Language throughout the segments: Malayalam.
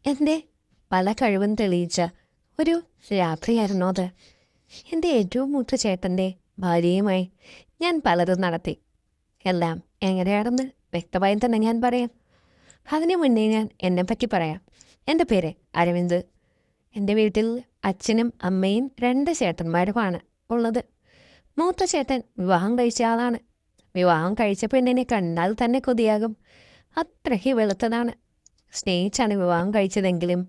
എൻ്റെ പല കഴിവും തെളിയിച്ച ഒരു രാത്രിയായിരുന്നു അത്. എൻ്റെ ഏറ്റവും മൂത്ത ചേട്ടൻ്റെ ഭാര്യയുമായി ഞാൻ പലതും നടത്തി. എല്ലാം എങ്ങനെയാണെന്ന് വ്യക്തമായി തന്നെ ഞാൻ പറയാം. അതിനു മുന്നേ ഞാൻ എന്നെപ്പറ്റി പറയാം. എൻ്റെ പേര് അരവിന്ദ്. എൻ്റെ വീട്ടിൽ അച്ഛനും അമ്മയും 2 ചേട്ടന്മാരുമാണ് ഉള്ളത്. മൂത്ത ചേട്ടൻ വിവാഹം കഴിച്ച ആളാണ്. വിവാഹം കഴിച്ച പെണ്ണിനെ കണ്ടാൽ തന്നെ കൊതിയാകും. അത്രയ്ക്ക് വെളുത്തതാണ്. സ്നേഹിച്ചാണ് വിവാഹം കഴിച്ചതെങ്കിലും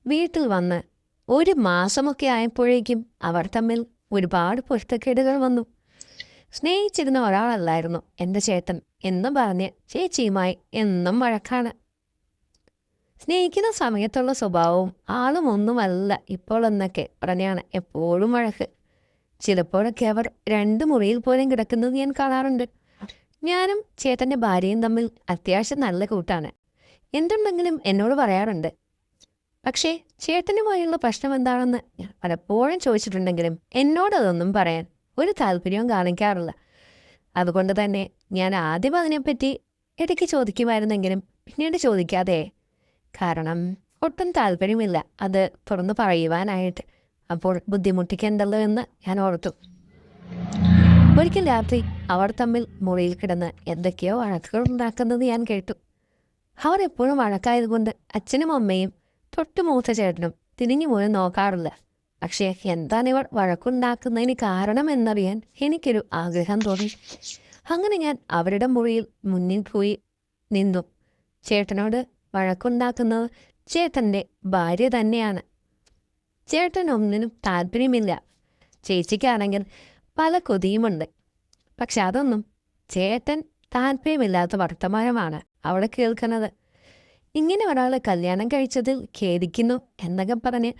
വീട്ടിൽ വന്ന് 1 മാസമൊക്കെ ആയപ്പോഴേക്കും അവർ തമ്മിൽ ഒരുപാട് പൊരുത്തക്കേടുകൾ വന്നു. സ്നേഹിച്ചിരുന്ന ഒരാളല്ലായിരുന്നു എൻ്റെ ചേട്ടൻ എന്നും പറഞ്ഞ് ചേച്ചിയുമായി എന്നും വഴക്കാണ്. സ്നേഹിക്കുന്ന സമയത്തുള്ള സ്വഭാവവും ആളും ഒന്നുമല്ല ഇപ്പോൾ എന്നൊക്കെ പറഞ്ഞാണ് എപ്പോഴും വഴക്ക്. ചിലപ്പോഴൊക്കെ അവർ 2 മുറിയിൽ പോലും കിടക്കുന്നത് ഞാൻ കാണാറുണ്ട്. ഞാനും ചേട്ടൻ്റെ ഭാര്യയും തമ്മിൽ അത്യാവശ്യം നല്ല കൂട്ടാണ്. എന്തുണ്ടെങ്കിലും എന്നോട് പറയാറുണ്ട്. പക്ഷേ ചേട്ടനുമായുള്ള പ്രശ്നം എന്താണെന്ന് ഞാൻ പലപ്പോഴും ചോദിച്ചിട്ടുണ്ടെങ്കിലും എന്നോടതൊന്നും പറയാൻ ഒരു താല്പര്യവും കാണിക്കാറില്ല. അതുകൊണ്ട് തന്നെ ഞാൻ ആദ്യം അതിനെപ്പറ്റി ഇടയ്ക്ക് ചോദിക്കുമായിരുന്നെങ്കിലും പിന്നീട് ചോദിക്കാതെ. കാരണം ഒട്ടും താല്പര്യമില്ല അത് തുറന്നു പറയുവാനായിട്ട്. അപ്പോൾ ബുദ്ധിമുട്ടിക്കേണ്ടല്ലോ എന്ന് ഞാൻ ഓർത്തു. ഒരിക്കൽ രാത്രി അവർ തമ്മിൽ മുറിയിൽ കിടന്ന് എന്തൊക്കെയോ വഴക്കുകൾ ഉണ്ടാക്കുന്നത് ഞാൻ കേട്ടു. അവർ എപ്പോഴും വഴക്കായതുകൊണ്ട് അച്ഛനും അമ്മയും തൊട്ടു മൂത്ത ചേട്ടനും തിരിഞ്ഞു പോലും നോക്കാറില്ല. പക്ഷേ എന്താണ് ഇവർ വഴക്കുണ്ടാക്കുന്നതിന് കാരണം എന്നറിയാൻ എനിക്കൊരു ആഗ്രഹം തോന്നി. അങ്ങനെ ഞാൻ അവരുടെ മുറിയിൽ മുന്നിൽ പോയി നിന്നു. ചേട്ടനോട് വഴക്കുണ്ടാക്കുന്നത് ചേട്ടൻ്റെ ഭാര്യ തന്നെയാണ്. ചേട്ടൻ ഒന്നിനും താല്പര്യമില്ല. ചേച്ചിക്കാണെങ്കിൽ പല കൊതിയുമുണ്ട്. പക്ഷെ അതൊന്നും ചേട്ടൻ താല്പര്യമില്ലാത്ത വർത്തമാനമാണ് അവിടെ കേൾക്കുന്നത്. ഇങ്ങനെ ഒരാൾ കല്യാണം കഴിച്ചതിൽ ഖേദിക്കുന്നു എന്നൊക്കെ പറഞ്ഞ്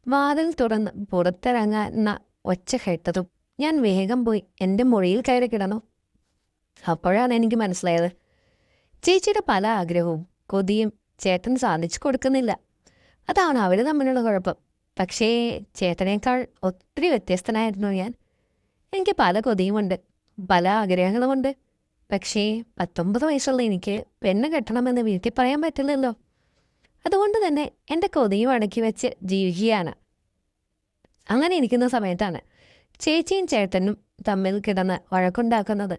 വാതിൽ തുറന്ന് പുറത്തിറങ്ങുന്ന ഒച്ച കേട്ടതും ഞാൻ വേഗം പോയി എൻ്റെ മുറിയിൽ കയറി കിടന്നു. അപ്പോഴാണ് എനിക്ക് മനസ്സിലായത് ചേച്ചിയുടെ പല ആഗ്രഹവും കൊതിയും ചേട്ടൻ സാധിച്ചു കൊടുക്കുന്നില്ല. അതാണ് അവർ തമ്മിലുള്ള കുഴപ്പം. പക്ഷേ ചേട്ടനേക്കാൾ ഒത്തിരി വ്യത്യസ്തനായിരുന്നു ഞാൻ. എനിക്ക് പല കൊതിയുമുണ്ട്, പല ആഗ്രഹങ്ങളുമുണ്ട്. പക്ഷേ 19 വയസ്സുള്ള എനിക്ക് പെണ്ണ് കെട്ടണമെന്ന് വീട്ടിൽ പറയാൻ പറ്റില്ലല്ലോ. അതുകൊണ്ട് തന്നെ എൻ്റെ കൊതിയും അടക്കി വെച്ച് ജീവിക്കുകയാണ്. അങ്ങനെ ഇരിക്കുന്ന സമയത്താണ് ചേച്ചിയും ചേട്ടനും തമ്മിൽ കിടന്ന് വഴക്കുണ്ടാക്കുന്നത്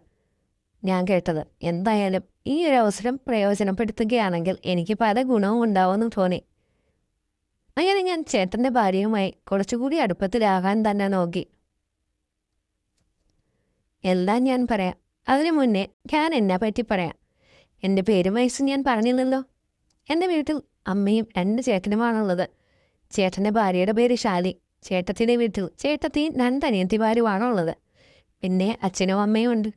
ഞാൻ കേട്ടത്. എന്തായാലും ഈ ഒരു അവസരം പ്രയോജനപ്പെടുത്തുകയാണെങ്കിൽ എനിക്ക് പല ഗുണവും ഉണ്ടാവുമെന്ന് തോന്നി. അങ്ങനെ ഞാൻ ചേട്ടൻ്റെ ഭാര്യയുമായി കുറച്ചുകൂടി അടുപ്പത്തിലാകാൻ തന്നെ നോക്കി. എല്ലാം ഞാൻ പറയാം. അതിനു മുന്നേ ഞാൻ എന്നെ പറ്റി പറയാം. എൻ്റെ പേരും വയസ്സും ഞാൻ പറഞ്ഞില്ലല്ലോ. എൻ്റെ വീട്ടിൽ അമ്മയും 2 ചേട്ടനുമാണുള്ളത്. ചേട്ടൻ്റെ ഭാര്യയുടെ പേര് ശാലി. ചേട്ടത്തിൻ്റെ വീട്ടിൽ ചേട്ടത്തിയും 2 അനിയത്തിമാരുമാണുള്ളത്. പിന്നെ അച്ഛനും അമ്മയും ഉണ്ട്.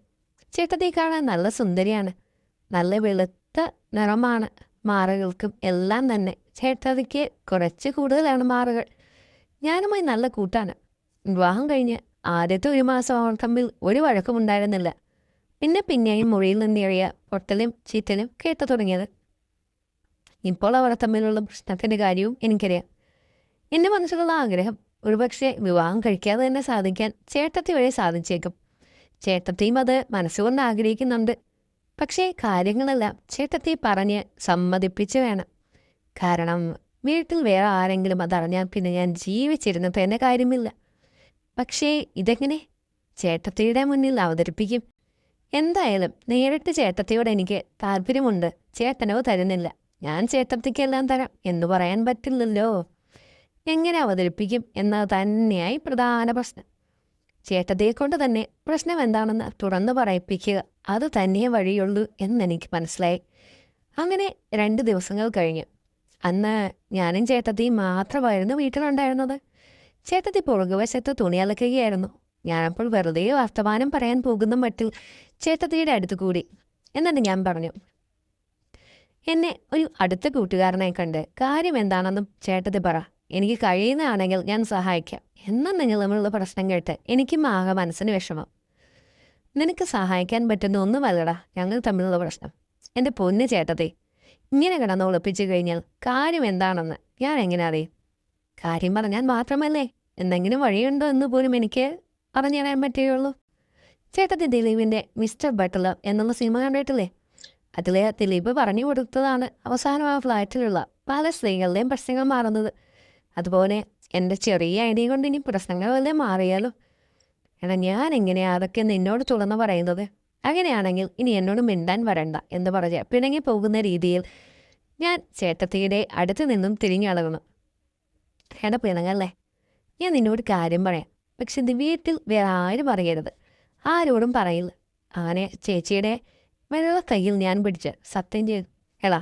ചേട്ടത്തി കാണാൻ നല്ല സുന്ദരിയാണ്. നല്ല വെളുത്ത നിറമാണ് മാറുകൾക്കും എല്ലാം തന്നെ. ചേട്ടത്തിക്ക് കുറച്ച് കൂടുതലാണ് മാറുകൾ. ഞാനുമായി നല്ല കൂട്ടാണ്. വിവാഹം കഴിഞ്ഞ് ആദ്യത്തെ 1 മാസം അവർ തമ്മിൽ ഒരു വഴക്കമുണ്ടായിരുന്നില്ല. പിന്നെയും മുറിയിൽ നിന്നേറിയ പൊട്ടലും ചീറ്റലും കേട്ടു തുടങ്ങിയത്. ഇപ്പോൾ അവർ തമ്മിലുള്ള പ്രശ്നത്തിൻ്റെ കാര്യവും എനിക്കറിയാം. എൻ്റെ മനസ്സിലുള്ള ആഗ്രഹം ഒരുപക്ഷെ വിവാഹം കഴിക്കാതെ തന്നെ സാധിക്കാൻ ചേട്ടത്തി വഴി സാധിച്ചേക്കും. ചേട്ടത്തിയും അത് മനസ്സുകൊണ്ട് ആഗ്രഹിക്കുന്നുണ്ട്. പക്ഷേ കാര്യങ്ങളെല്ലാം ചേട്ടത്തി പറഞ്ഞ് സമ്മതിപ്പിച്ച് വേണം. കാരണം വീട്ടിൽ വേറെ ആരെങ്കിലും അതറിഞ്ഞാൽ പിന്നെ ഞാൻ ജീവിച്ചിരുന്നിട്ട് എൻ്റെ കാര്യമില്ല. പക്ഷേ ഇതെങ്ങനെ ചേട്ടത്തിയുടെ മുന്നിൽ അവതരിപ്പിക്കും? എന്തായാലും നേരിട്ട് ചേട്ടത്തിയോട് എനിക്ക് താല്പര്യമുണ്ട്, ചേട്ടനോ തരുന്നില്ല. ഞാൻ ചേട്ടത്തിക്കെല്ലാം തരാം എന്ന് പറയാൻ പറ്റില്ലല്ലോ. എങ്ങനെ അവതരിപ്പിക്കും എന്നത് തന്നെയായി പ്രധാന പ്രശ്നം. ചേട്ടത്തിയെക്കൊണ്ട് തന്നെ പ്രശ്നം എന്താണെന്ന് തുറന്നു പറയിപ്പിക്കുക, അത് തന്നെയേ വഴിയുള്ളൂ എന്നെനിക്ക് മനസ്സിലായി. അങ്ങനെ 2 ദിവസങ്ങൾ കഴിഞ്ഞു. അന്ന് ഞാനും ചേട്ടത്തിയും മാത്രമായിരുന്നു വീട്ടിലുണ്ടായിരുന്നത്. ചേട്ടത്തി പുറകുവശത്ത് തുണി അലക്കുകയായിരുന്നു. ഞാനപ്പോൾ വെറുതെ വർത്തമാനം പറയാൻ പോകുന്ന മട്ടിൽ ചേട്ടത്തിയുടെ അടുത്ത് കൂടി. എന്നിട്ട് ഞാൻ പറഞ്ഞു, എന്നെ ഒരു അടുത്ത കൂട്ടുകാരനായി കണ്ട് കാര്യം എന്താണെന്നും ചേട്ടത്തി പറ. എനിക്ക് കഴിയുന്നതാണെങ്കിൽ ഞാൻ സഹായിക്കാം. എന്നാൽ നിങ്ങൾ തമ്മിലുള്ള പ്രശ്നം കേട്ട് എനിക്കും ആകെ മനസ്സിന് വിഷമം. നിനക്ക് സഹായിക്കാൻ പറ്റുന്ന ഒന്നുമല്ലടാ ഞങ്ങൾ തമ്മിലുള്ള പ്രശ്നം. എൻ്റെ പൊന്ന് ചേട്ടത്തി, ഇങ്ങനെ കിടന്ന് ഒളിപ്പിച്ചു കഴിഞ്ഞാൽ കാര്യം എന്താണെന്ന് ഞാൻ എങ്ങനെ അറിയും? കാര്യം പറഞ്ഞാൽ മാത്രമല്ലേ എന്തെങ്കിലും വഴിയുണ്ടോ എന്ന് പോലും എനിക്ക് പറഞ്ഞു തരാൻ പറ്റുകയുള്ളൂ. ചേട്ടത്തി ദിലീപിൻ്റെ മിസ്റ്റർ ബട്ട്ലർ എന്നുള്ള സിനിമ കണ്ടിട്ടില്ലേ? അതിലെ ദിലീപ് പറഞ്ഞു കൊടുത്തതാണ് അവസാനം ആ ഫ്ലാറ്റിലുള്ള പല സ്ത്രീകളുടെയും പ്രശ്നങ്ങൾ മാറുന്നത്. അതുപോലെ എൻ്റെ ചെറിയ ഐഡിയ കൊണ്ട് ഇനി പ്രശ്നങ്ങൾ വല്ലതും മാറിയാലോ? എടാ, ഞാൻ എങ്ങനെയാ അതൊക്കെ നിന്നോട് തുറന്ന് പറയുന്നത്? അങ്ങനെയാണെങ്കിൽ ഇനി എന്നോട് മിണ്ടാൻ വരണ്ട എന്ന് പറഞ്ഞ് പിണങ്ങി പോകുന്ന രീതിയിൽ ഞാൻ ചേട്ടത്തിയുടെ അടുത്ത് നിന്നും തിരിഞ്ഞളകണം. എടാ പിണങ്ങല്ലേ, ഞാൻ നിന്നോട് കാര്യം പറയാം. പക്ഷെ ഇത് വീട്ടിൽ വേറെ ആരും പറയരുത്, ആരോടും പറയില്ല. അങ്ങനെ ചേച്ചിയുടെ വെള്ള കയ്യിൽ ഞാൻ പിടിച്ച് സത്യം ചെയ്തു. എടാ,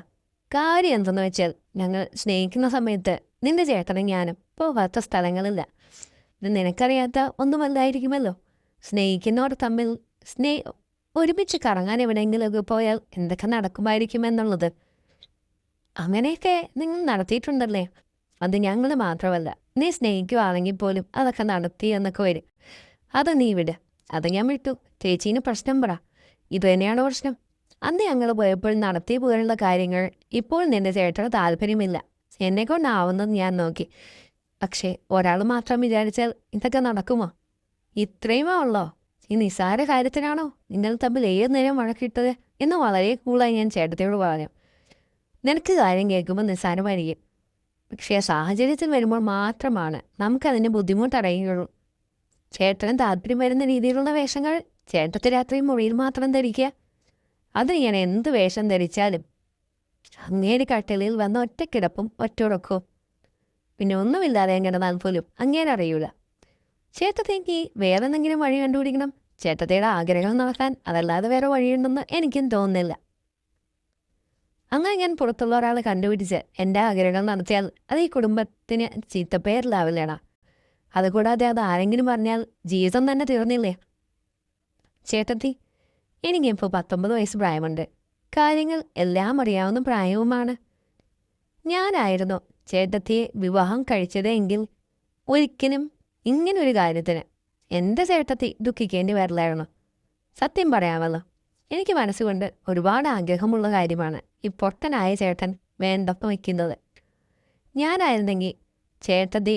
കാര്യം എന്തെന്ന് വെച്ചാൽ ഞങ്ങൾ സ്നേഹിക്കുന്ന സമയത്ത് നിന്റെ ചേട്ടനും ഞാനും പോകാത്ത സ്ഥലങ്ങളില്ല. ഇത് നിനക്കറിയാത്ത ഒന്നുമല്ലായിരിക്കുമല്ലോ. സ്നേഹിക്കുന്നവർ തമ്മിൽ ഒരുമിച്ച് കറങ്ങാൻ എവിടെയെങ്കിലുമൊക്കെ പോയാൽ എന്തൊക്കെ നടക്കുമായിരിക്കുമെന്നുള്ളത് അങ്ങനെയൊക്കെ നിങ്ങൾ നടത്തിയിട്ടുണ്ടല്ലേ? അത് ഞങ്ങൾ മാത്രമല്ല, നീ സ്നേഹിക്കുവാണെങ്കിൽ പോലും അതൊക്കെ നടത്തി എന്നൊക്കെ വരും. അത് നീ വിട്, അത് ഞാൻ വിട്ടു. ചേച്ചീന് പ്രശ്നം പറ. ഇത് തന്നെയാണോ പ്രശ്നം? അന്ന് ഞങ്ങൾ പോയപ്പോൾ നടത്തിയ പോലുള്ള കാര്യങ്ങൾ ഇപ്പോൾ നിന്റെ ചേട്ടന് താല്പര്യമില്ല. എന്നെക്കൊണ്ടാവുന്നത് ഞാൻ നോക്കി. പക്ഷേ ഒരാൾ മാത്രം വിചാരിച്ചാൽ ഇതൊക്കെ നടക്കുമോ? ഇത്രയുമേ ഉള്ളോ? ഈ നിസ്സാര കാര്യത്തിനാണോ നിങ്ങൾ തമ്മിൽ ഏത് നേരം വഴക്കിട്ടത് എന്ന് വളരെ കൂളായി ഞാൻ ചേട്ടത്തിയോട് പറഞ്ഞു. നിനക്ക് കാര്യം കേൾക്കുമ്പോൾ നിസ്സാരമായിരിക്കും, പക്ഷേ സാഹചര്യത്തിൽ വരുമ്പോൾ മാത്രമാണ് നമുക്കതിൻ്റെ ബുദ്ധിമുട്ടറിയുകയുള്ളൂ. ചേട്ടന് താല്പര്യം വരുന്ന രീതിയിലുള്ള വേഷങ്ങൾ ചേട്ടത്തി രാത്രി മുറിയിൽ മാത്രം ധരിക്കുക. അത് ഞാൻ എന്ത് വേഷം ധരിച്ചാലും അങ്ങേര് കട്ടിലിൽ വന്ന ഒറ്റക്കിടപ്പും ഒറ്റുറക്കവും, പിന്നെ ഒന്നുമില്ലാതെ കിടന്നാൽ പോലും അങ്ങേരറിയൂല. ചേട്ടത്തേക്ക് വേറെ എന്തെങ്കിലും വഴി കണ്ടുപിടിക്കണം. ചേട്ടത്തിയുടെ ആഗ്രഹം നടത്താൻ അതല്ലാതെ വേറെ വഴിയുണ്ടെന്ന് എനിക്കും തോന്നുന്നില്ല. അങ്ങനെ ഞാൻ പുറത്തുള്ള ഒരാളെ കണ്ടുപിടിച്ച് എൻ്റെ ആഗ്രഹം നടത്തിയാൽ അത് ഈ കുടുംബത്തിന് ചീത്തപ്പേരിലാവില്ലടാ. അതുകൂടാതെ അത് ആരെങ്കിലും പറഞ്ഞാൽ ജീവിതം തന്നെ തീർന്നില്ലേ? ചേട്ടത്തി, എനിക്കിപ്പോൾ 19 വയസ്സ് പ്രായമുണ്ട്. കാര്യങ്ങൾ എല്ലാം അറിയാവുന്ന പ്രായവുമാണ്. ഞാനായിരുന്നു ചേട്ടത്തിയെ വിവാഹം കഴിച്ചതെങ്കിൽ ഒരിക്കലും ഇങ്ങനൊരു കാര്യത്തിന് എൻ്റെ ചേട്ടത്തി ദുഃഖിക്കേണ്ടി വരില്ലായിരുന്നു. സത്യം പറയാമല്ലോ, എനിക്ക് മനസ്സുകൊണ്ട് ഒരുപാട് ആഗ്രഹമുള്ള കാര്യമാണ് ഈ പൊട്ടനായ ചേട്ടൻ വേണ്ടെന്ന് വയ്ക്കുന്നത്. ഞാനായിരുന്നെങ്കിൽ ചേട്ടത്തി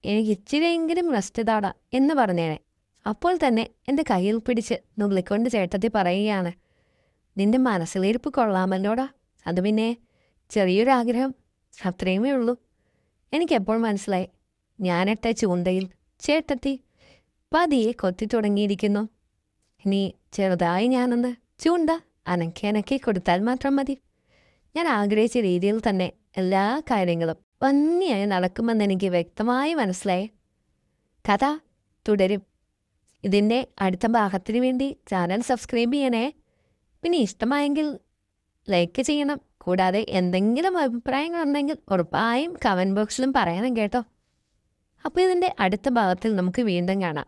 എനിക്ക് ഇച്ചിരിയെങ്കിലും റെസ്റ്റ് താടാ എന്ന് പറഞ്ഞേനെ. അപ്പോൾ തന്നെ എൻ്റെ കയ്യിൽ പിടിച്ച് നുള്ളിക്കൊണ്ട് ചേട്ടത്തി പറയുകയാണ്, നിന്റെ മനസ്സിലിരിപ്പ് കൊള്ളാമല്ലോടാ. അത് പിന്നെ ചെറിയൊരാഗ്രഹം, അത്രയുമേ ഉള്ളൂ. എനിക്കെപ്പോൾ മനസ്സിലായി, ഞാനിട്ട ചൂണ്ടയിൽ ചേട്ടത്തി പതിയെ കൊത്തി തുടങ്ങിയിരിക്കുന്നു. ഇനി ചെറുതായി ഞാനൊന്ന് ചൂണ്ട അനക്കി കൊടുത്താൽ മാത്രം മതി. ഞാൻ ആഗ്രഹിച്ച രീതിയിൽ തന്നെ എല്ലാ കാര്യങ്ങളും ഭംഗിയായി നടക്കുമെന്നെനിക്ക് വ്യക്തമായി മനസ്സിലായി. കഥ തുടരും. ഇതിൻ്റെ അടുത്ത ഭാഗത്തിന് വേണ്ടി ചാനൽ സബ്സ്ക്രൈബ് ചെയ്യണേ. പിന്നെ ഇഷ്ടമായെങ്കിൽ ലൈക്ക് ചെയ്യണം. കൂടാതെ എന്തെങ്കിലും അഭിപ്രായങ്ങളുണ്ടെങ്കിൽ ഉറപ്പായും കമൻറ്റ് ബോക്സിലും പറയണം കേട്ടോ. അപ്പോൾ ഇതിൻ്റെ അടുത്ത ഭാഗത്തിൽ നമുക്ക് വീണ്ടും കാണാം.